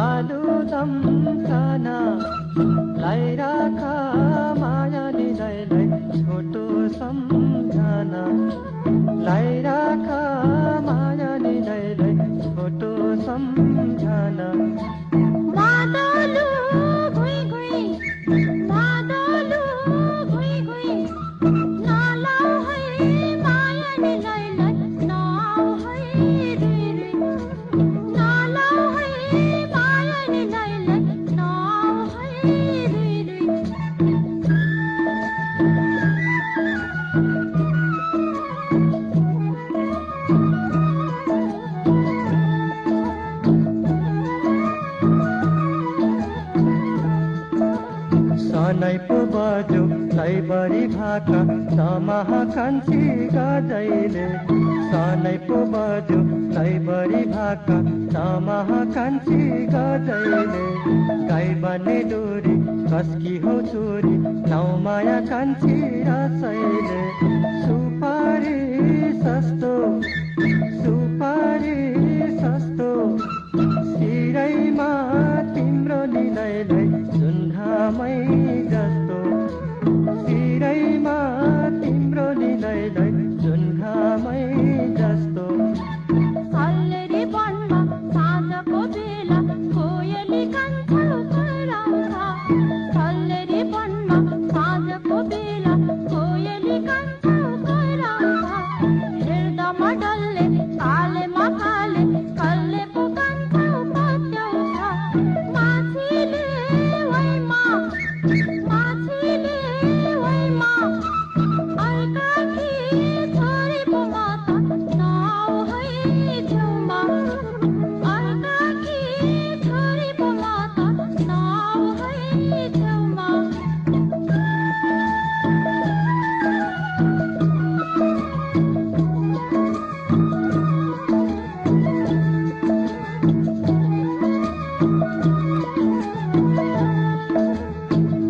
आलुदम चना लाई राखा मायानीलाई छोटो सम्झना लाई राखा मायानीलाई छोटो सम्झना मादलु घुइ घुइ नलाउ है मायानीलाई नआउ है रुइ रुइ नलाउ है मायानीलाई नआउ है रुइ रुइ सनै पो बज्यो सैबरी भाका समाह कान्छी गजैले सनै पो बज्यो सैबरी भाका समाह कान्छी गजैले गाई बन्ने डोरी कसकी हो चोरी नौ माया कान्छी रसैले सुपारी सस्तो सिरैमा तिम्रो निलैलाई सुन्धामै जस्तो सिरैमा तिम्रो निलैलाई सुन्धामै जस्तो सल्लेरी वनमा साँझको बेला कोयली कान्छा कराउँछ सल्लेरी वनमा साँझको बेला कोयली कान्छा कराउँछ हृदयमा डल्ले कालेमा काले कल्लेको कान्छा पत्याउँछ माछीले वैमा अर्काकी छोरी पो माता नआउ है छेउमा अर्काकी छोरी पो माता नआउ है छेउमा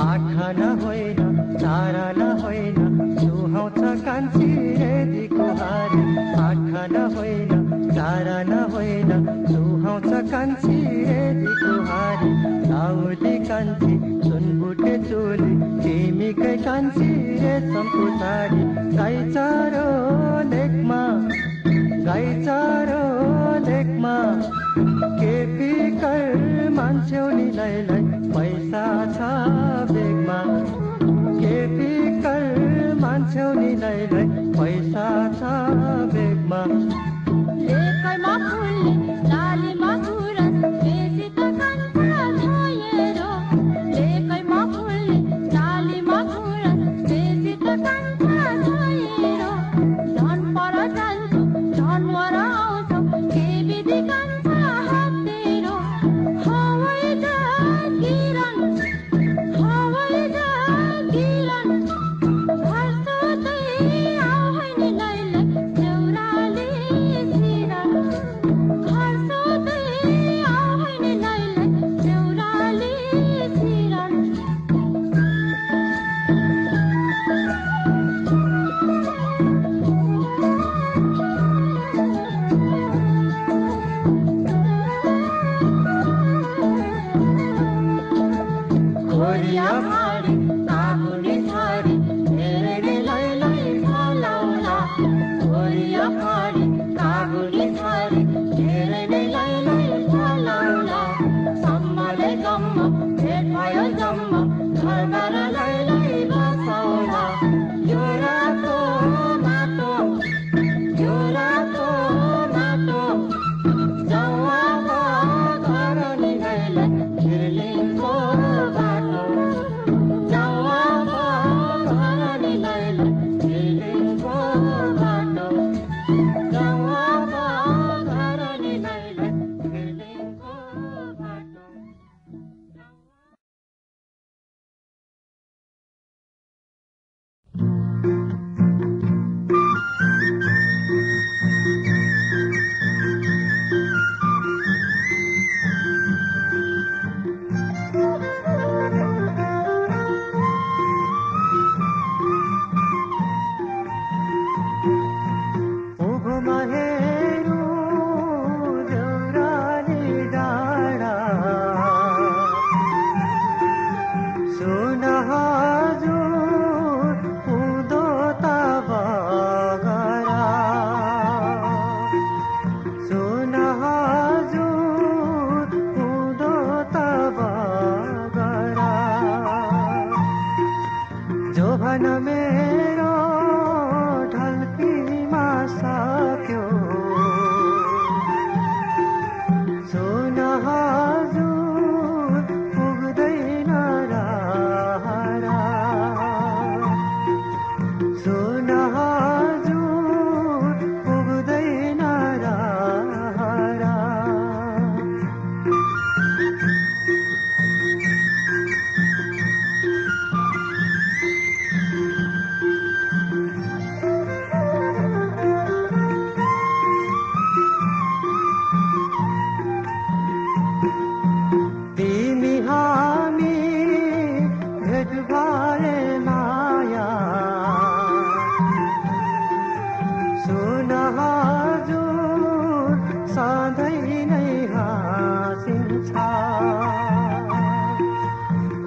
आँखा होइन तारा होइन सुहाउँछ कान्छी रेदीको हारी आँखा होइन तारा होइन सुहाउँछ कान्छी रेदीको हारी लाउली कान्छी सुनबुटे चोली तिमीकै कान्छी रेशमको साडी गाई चारो लेकमा के फिकर मान्छेउनीलाई पैसा छ बेगमा के फिकर मान्छेउनीलाई पैसा छ बेगमा लेकैमा फुल्ने लालीमा घुरन बेसी त कान्छा छोएरो लेकैमा फुल्ने लालीमा घुरन बेसी त कान्छा छोएरो झन् पर जान्छु झन् वर आउँछौ के विधि कान्छा हातेरो हवाई जहाज गिरन घर सोधै आउ है नि लैलै देउराली छिरन सधैँ नै हाँसिन्छ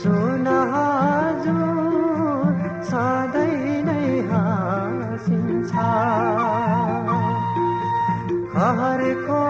सुन हजुर सधैँ नै हाँसिन्छ घरको